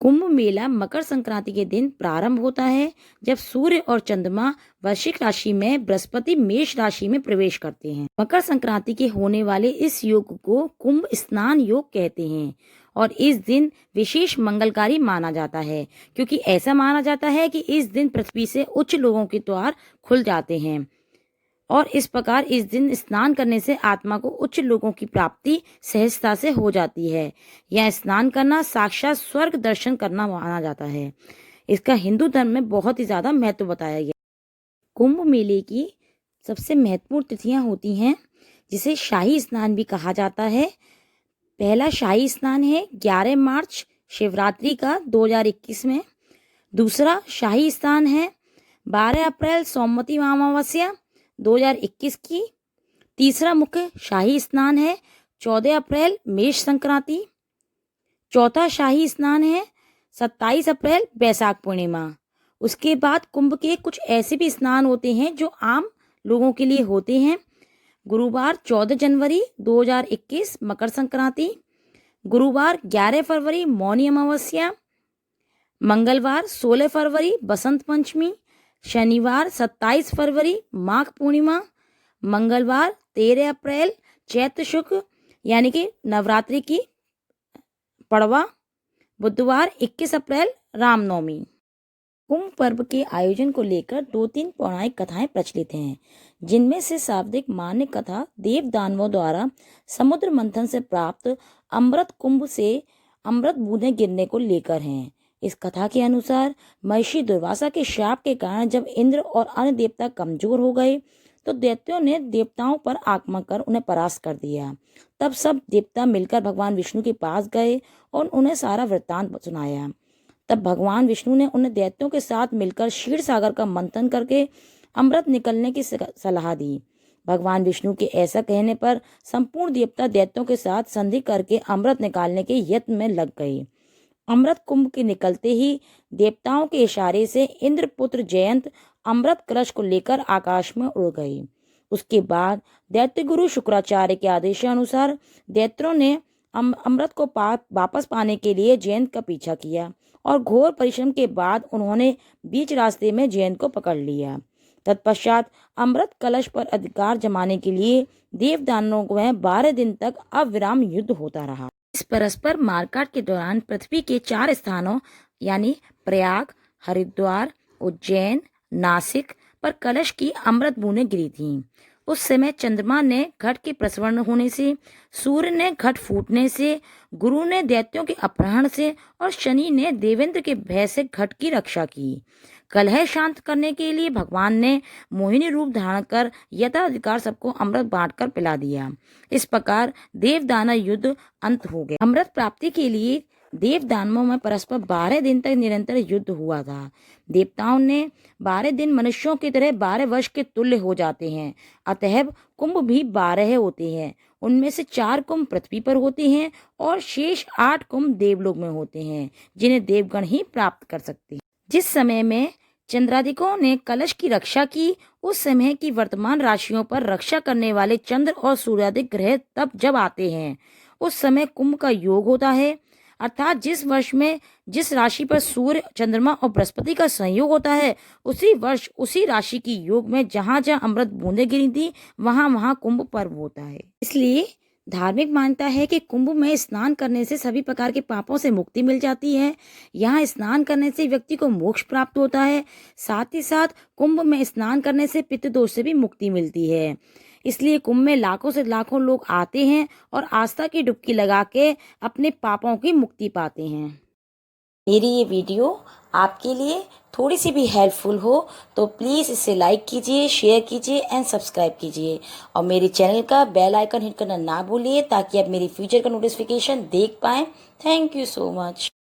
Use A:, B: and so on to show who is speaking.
A: कुंभ मेला मकर संक्रांति के दिन प्रारंभ होता है, जब सूर्य और चंद्रमा वृश्चिक राशि में, बृहस्पति मेष राशि में प्रवेश करते हैं। मकर संक्रांति के होने वाले इस योग को कुंभ स्नान योग कहते हैं और इस दिन विशेष मंगलकारी माना जाता है, क्योंकि ऐसा माना जाता है कि इस दिन पृथ्वी से उच्च लोगों के द्वार खुल जाते हैं और इस प्रकार इस दिन स्नान करने से आत्मा को उच्च लोगों की प्राप्ति सहजता से हो जाती है। यह स्नान करना साक्षात स्वर्ग दर्शन करना माना जाता है। इसका हिंदू धर्म में बहुत ही ज्यादा महत्व बताया गया। कुंभ मेले की सबसे महत्वपूर्ण तिथियां होती हैं, जिसे शाही स्नान भी कहा जाता है। पहला शाही स्नान है 11 मार्च शिवरात्रि का 2021 में। दूसरा शाही स्नान है 12 अप्रैल सोमवती अमावस्या 2021 की। तीसरा मुख्य शाही स्नान है 14 अप्रैल मेष संक्रांति। चौथा शाही स्नान है 27 अप्रैल बैसाख पूर्णिमा। उसके बाद कुंभ के कुछ ऐसे भी स्नान होते हैं जो आम लोगों के लिए होते हैं। गुरुवार 14 जनवरी 2021 मकर संक्रांति, गुरुवार 11 फरवरी मौनी अमावस्या, मंगलवार 16 फरवरी बसंत पंचमी, शनिवार 27 फरवरी माघ पूर्णिमा, मंगलवार 13 अप्रैल चैत्र शुक्ल यानी कि नवरात्रि की पड़वा, बुधवार 21 अप्रैल रामनवमी। कुंभ पर्व के आयोजन को लेकर 2-3 पौराणिक कथाएं प्रचलित हैं, जिनमें से शाब्दिक मान्य कथा देव दानवों द्वारा समुद्र मंथन से प्राप्त अमृत कुंभ से अमृत बूंदें गिरने को लेकर हैं। इस कथा के अनुसार महर्षि दुर्वासा के शाप के कारण जब इंद्र और अन्य देवता कमजोर हो गए तो दैत्यों ने देवताओं पर आक्रमण कर उन्हें परास्त कर दिया। तब सब देवता मिलकर भगवान विष्णु के पास गए और उन्हें सारा वृत्तांत सुनाया। तब भगवान विष्णु ने उन्हें दैत्यों के साथ मिलकर क्षीर सागर का मंथन करके अमृत निकलने की सलाह दी। भगवान विष्णु के ऐसा कहने पर संपूर्ण देवता दैत्यों के साथ संधि करके अमृत निकालने के यत्न में लग गए। अमृत कुंभ के निकलते ही देवताओं के इशारे से इंद्रपुत्र जयंत अमृत कलश को लेकर आकाश में उड़ गए। उसके बाद दैत्य गुरु शुक्राचार्य के आदेशानुसार दैत्यों ने अमृत को वापस पाने के लिए जयंत का पीछा किया और घोर परिश्रम के बाद उन्होंने बीच रास्ते में जयंत को पकड़ लिया। तत्पश्चात अमृत कलश पर अधिकार जमाने के लिए देव दानवों में 12 दिन तक अविराम युद्ध होता रहा। इस परस्पर मारकाट के दौरान पृथ्वी के 4 स्थानों यानी प्रयाग, हरिद्वार, उज्जैन, नासिक पर कलश की अमृत बूंदें गिरी थीं। उस समय चंद्रमा ने घट के प्रसवर्ण होने से, सूर्य ने घट फूटने से, गुरु ने दैत्यों के अपहरण से और शनि ने देवेंद्र के भय से घट की रक्षा की। कलह शांत करने के लिए भगवान ने मोहिनी रूप धारण कर यथाधिकार सबको अमृत बांटकर पिला दिया। इस प्रकार देव दानव युद्ध अंत हो गया। अमृत प्राप्ति के लिए देव दानवों में परस्पर 12 दिन तक निरंतर युद्ध हुआ था। देवताओं ने 12 दिन मनुष्यों की तरह 12 वर्ष के तुल्य हो जाते हैं, अतएव कुंभ भी 12 होते हैं। उनमें से 4 कुंभ पृथ्वी पर होते हैं और शेष 8 कुंभ देवलोक में होते हैं, जिन्हें देवगण ही प्राप्त कर सकते हैं। जिस समय में चंद्रादिकों ने कलश की रक्षा की, उस समय की वर्तमान राशियों पर रक्षा करने वाले चंद्र और सूर्यादिक ग्रह तब जब आते हैं, उस समय कुंभ का योग होता है। अर्थात जिस वर्ष में जिस राशि पर सूर्य, चंद्रमा और बृहस्पति का संयोग होता है, उसी वर्ष उसी राशि की योग में जहां जहां अमृत बूंदें गिरी थी वहां वहां कुंभ पर्व होता है। इसलिए धार्मिक मान्यता है कि कुंभ में स्नान करने से सभी प्रकार के पापों से मुक्ति मिल जाती है। यहाँ स्नान करने से व्यक्ति को मोक्ष प्राप्त होता है। साथ ही साथ कुंभ में स्नान करने से पितृदोष से भी मुक्ति मिलती है। इसलिए कुंभ में लाखों से लाखों लोग आते हैं और आस्था की डुबकी लगा के अपने पापों की मुक्ति पाते हैं। मेरी ये वीडियो आपके लिए थोड़ी सी भी हेल्पफुल हो तो प्लीज़ इसे लाइक कीजिए, शेयर कीजिए एंड सब्सक्राइब कीजिए और मेरे चैनल का बेल आइकन हिट करना ना भूलिए, ताकि आप मेरी फ्यूचर का नोटिफिकेशन देख पाएँ। Thank you so much.